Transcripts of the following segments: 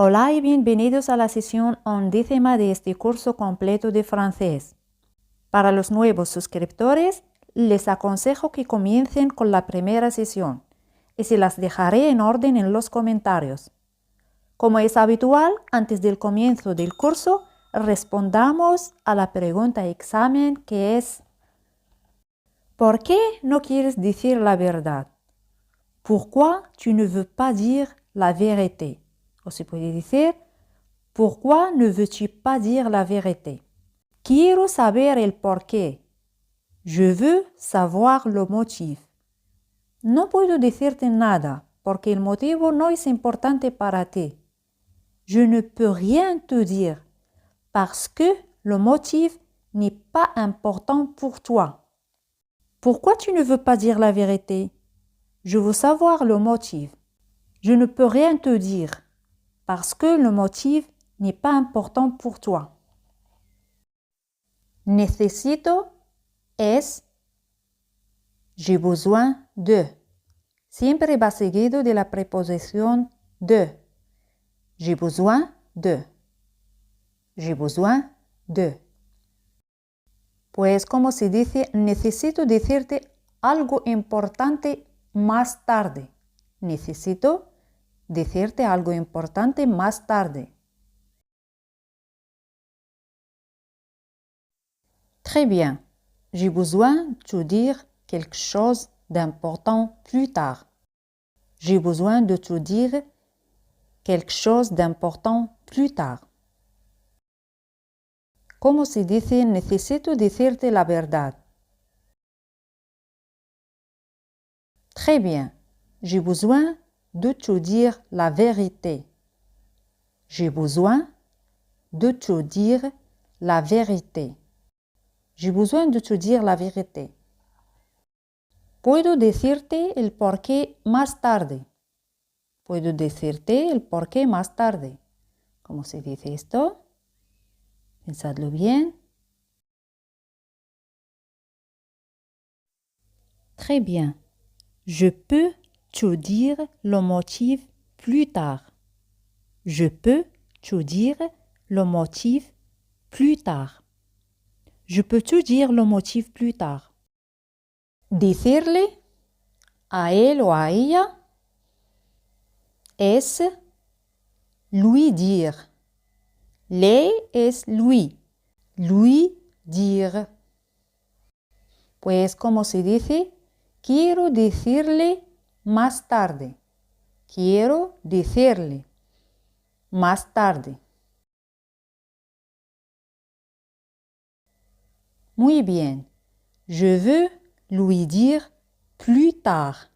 Hola y bienvenidos a la sesión 11ª de este curso completo de francés. Para los nuevos suscriptores, les aconsejo que comiencen con la primera sesión y se las dejaré en orden en los comentarios. Como es habitual, antes del comienzo del curso, respondamos a la pregunta examen que es ¿por qué no quieres decir la verdad? Pourquoi tu ne veux pas dire la vérité? O se puede decir, ¿pourquoi ne veux-tu pas dire la vérité? Quiero saber el por qué. Je veux savoir le motif. No puedo decirte nada porque el motivo no es importante para ti. Je ne peux rien te dire parce que le motif n'est pas important pour toi. Pourquoi tu ne veux pas dire la vérité? Je veux savoir le motif. Je ne peux rien te dire parce que le motif n'est pas important pour toi. Necesito es j'ai besoin de. Siempre va seguido de la preposición de. J'ai besoin de. J'ai besoin de. Pues como se dice, necesito decirte algo importante más tarde. Necesito decirte algo importante más tarde. Très bien. J'ai besoin de te dire quelque chose d'important plus tard. J'ai besoin de te dire quelque chose d'important plus tard. Como se dice, necesito decirte la verdad. Très bien. J'ai besoin de te dire la vérité. J'ai besoin de te dire la vérité. J'ai besoin de te dire la vérité. Puedo decirte el porqué más tarde. Puedo decirte el porqué más tarde. ¿Cómo se dice esto? Pensadlo bien. Très bien. Je peux te dire le motif plus tard. Je peux te dire le motif plus tard. Je peux te dire le motif plus tard. Decirle a él o a ella es lui dire. Le es lui. Lui dire. Pues como se dice, quiero decirle más tarde. Quiero decirle más tarde. Muy bien. Je veux lui dire plus tard.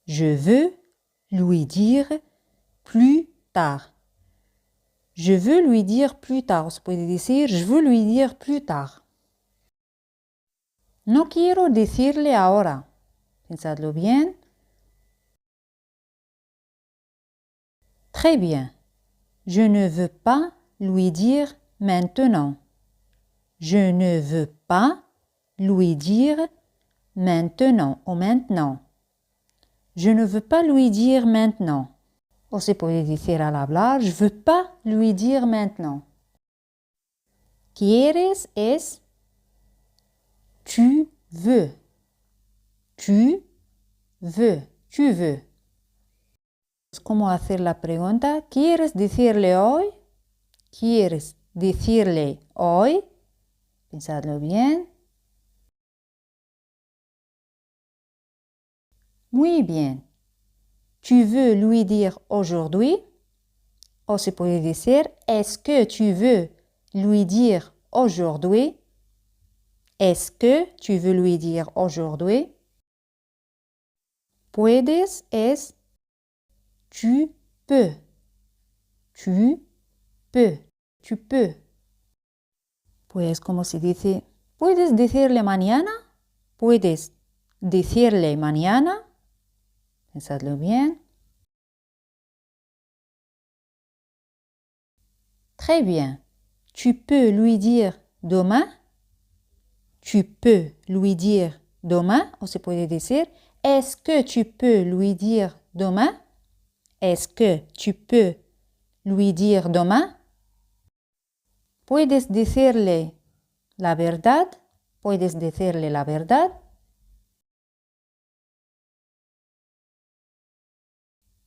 Je veux lui dire plus tard. Je veux lui dire plus tard. Se puede decir, je veux lui dire plus tard. No quiero decirle ahora. Pensadlo bien. Très bien. Je ne veux pas lui dire maintenant. Je ne veux pas lui dire maintenant ou maintenant. Je ne veux pas lui dire maintenant. O se puede decir al hablar, je veux pas lui dire maintenant. Quieres es tu veux. Tu veux. Tu veux. ¿Cómo hacer la pregunta? ¿Quieres decirle hoy? ¿Quieres decirle hoy? Pensadlo bien. Muy bien. Tu veux lui dire aujourd'hui? O se puede decir, est-ce que tu veux lui dire aujourd'hui? Est-ce que tu veux lui dire aujourd'hui? Puedes es tu peux. Tu peux. Tu peux. Pues como se dice, ¿puedes decirle mañana? ¿Puedes decirle mañana? Pensadlo bien. Très bien. Tu peux lui dire demain? Tu peux lui dire demain? O se puede decir, est-ce que tu peux lui dire demain? Est-ce que tu peux lui dire demain? ¿Puedes decirle la verdad? ¿Puedes decirle la verdad?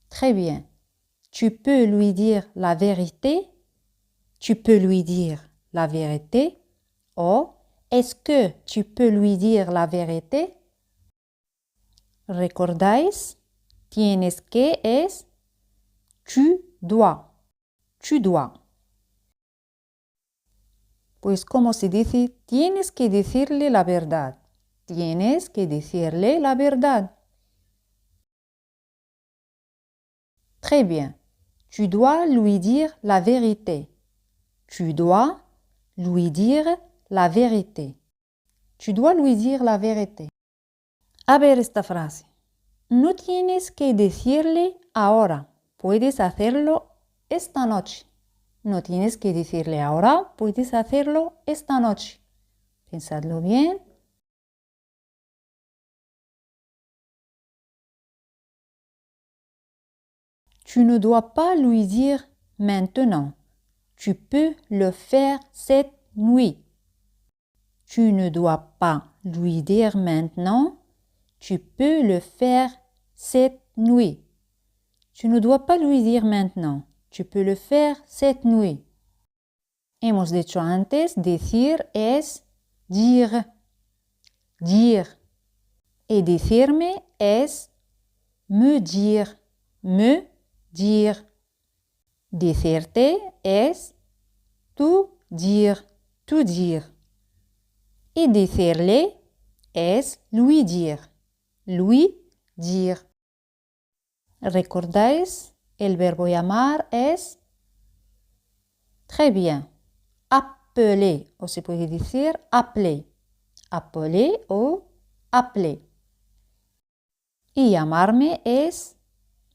Très bien. Tu peux lui dire la vérité? Tu peux lui dire la vérité? O est-ce que tu peux lui dire la vérité? ¿Recordáis? Tienes que es tu dois. Tu dois. Pues como se dice, tienes que decirle la verdad. Tienes que decirle la verdad. Très bien. Tu dois lui dire la vérité. Tu dois lui dire la vérité. Tu dois lui dire la vérité. A ver esta frase. No tienes que decirle ahora. Puedes hacerlo esta noche. No tienes que decirle ahora. Puedes hacerlo esta noche. Pensadlo bien. Tu ne dois pas lui dire maintenant. Tu peux le faire cette nuit. Tu ne dois pas lui dire maintenant. Tu peux le faire cette nuit. Tu ne dois pas lui dire maintenant. Tu peux le faire cette nuit. Hemos dicho antes, decir es dire. Dire. Et decirme es me dire. Me dire. Decirte es tú dire. Tú dire. Et decirle es lui dire. Lui dire. ¿Recordáis? El verbo llamar es très bien. Appeler, o se puede decir appeler. Appeler o appeler. Y llamarme es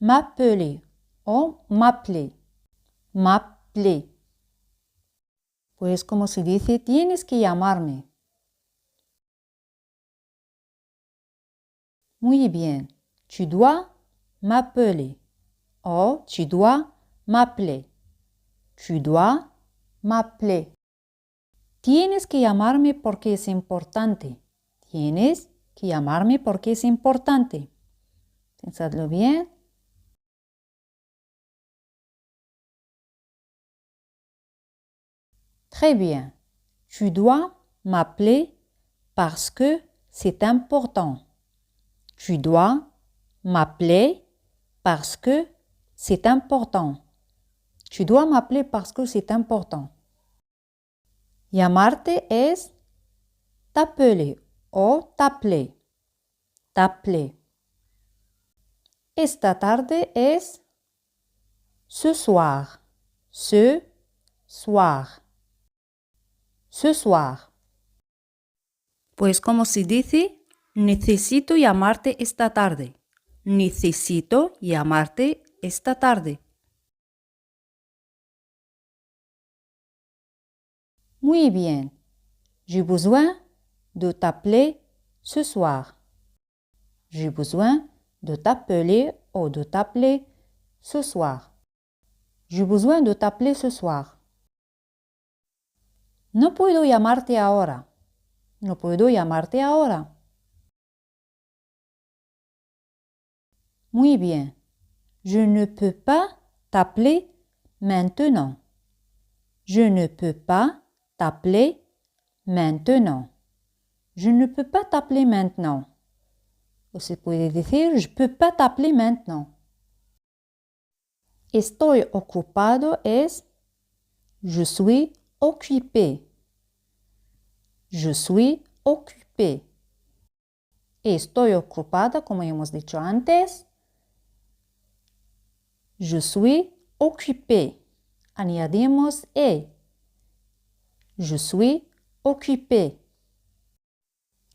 m'appeler o m'appeler. M'appeler. Pues como se dice, tienes que llamarme. Muy bien. Tu dois m'appeler. O tu dois m'appeler. Tu dois m'appeler. Tienes que llamarme porque es importante. Tienes que llamarme porque es importante. Pensadlo bien. Très bien. Tu dois m'appeler parce que c'est important. Tu dois m'appeler parce que c'est important. Tu dois m'appeler parce que c'est important. Llamarte es t'appeler o t'appeler. T'appeler. Esta tarde es ce soir. Ce soir. Ce soir. Pues como se dice, necesito llamarte esta tarde. Necesito llamarte esta tarde. Muy bien. J'ai besoin de t'appeler ce soir. J'ai besoin de t'appeler ou de t'appeler ce soir. J'ai besoin de t'appeler ce soir. No puedo llamarte ahora. No puedo llamarte ahora. Muy bien. Je ne peux pas t'appeler maintenant. Je ne peux pas t'appeler maintenant. Je ne peux pas t'appeler maintenant. O se puede decir, je ne peux pas t'appeler maintenant. Estoy ocupado es je suis occupé. Je suis occupé. Estoy ocupada, como hemos dicho antes. Je suis occupé. Añadimos e. Je suis occupé.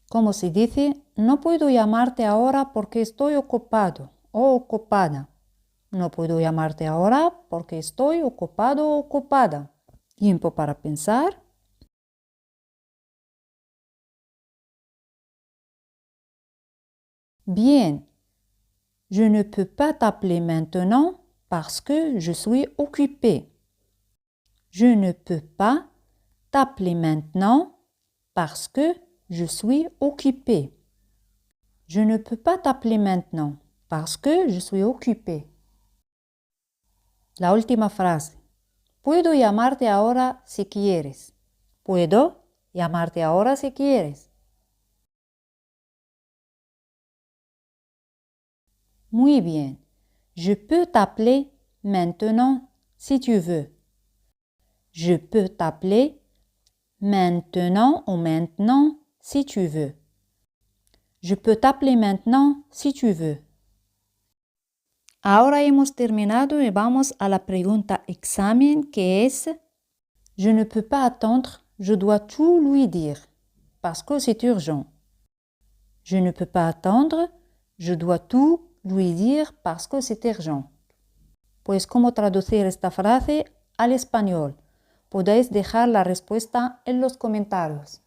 Como se dice, no puedo llamarte ahora porque estoy ocupado o ocupada. No puedo llamarte ahora porque estoy ocupado o ocupada. Tiempo para pensar. Bien. Je ne peux pas t'appeler maintenant parce que je suis occupé. Je ne peux pas t'appeler maintenant parce que je suis occupé. Je ne peux pas t'appeler maintenant parce que je suis occupé. La última frase. Puedo llamarte ahora si quieres. Puedo llamarte ahora si quieres. Muy bien. Je peux t'appeler maintenant si tu veux. Je peux t'appeler maintenant o maintenant si tu veux. Je peux t'appeler maintenant si tu veux. Ahora hemos terminado y vamos a la pregunta examen que es je ne peux pas attendre, je dois tout lui dire parce que c'est urgent. Je ne peux pas attendre, je dois tout lui dire parce que c'est urgent. Pues cómo traducir esta frase al español. Podéis dejar la respuesta en los comentarios.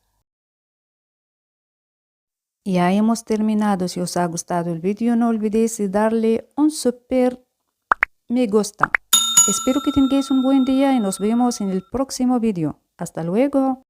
Ya hemos terminado. Si os ha gustado el vídeo, no olvidéis darle un super me gusta. Espero que tengáis un buen día y nos vemos en el próximo vídeo. Hasta luego.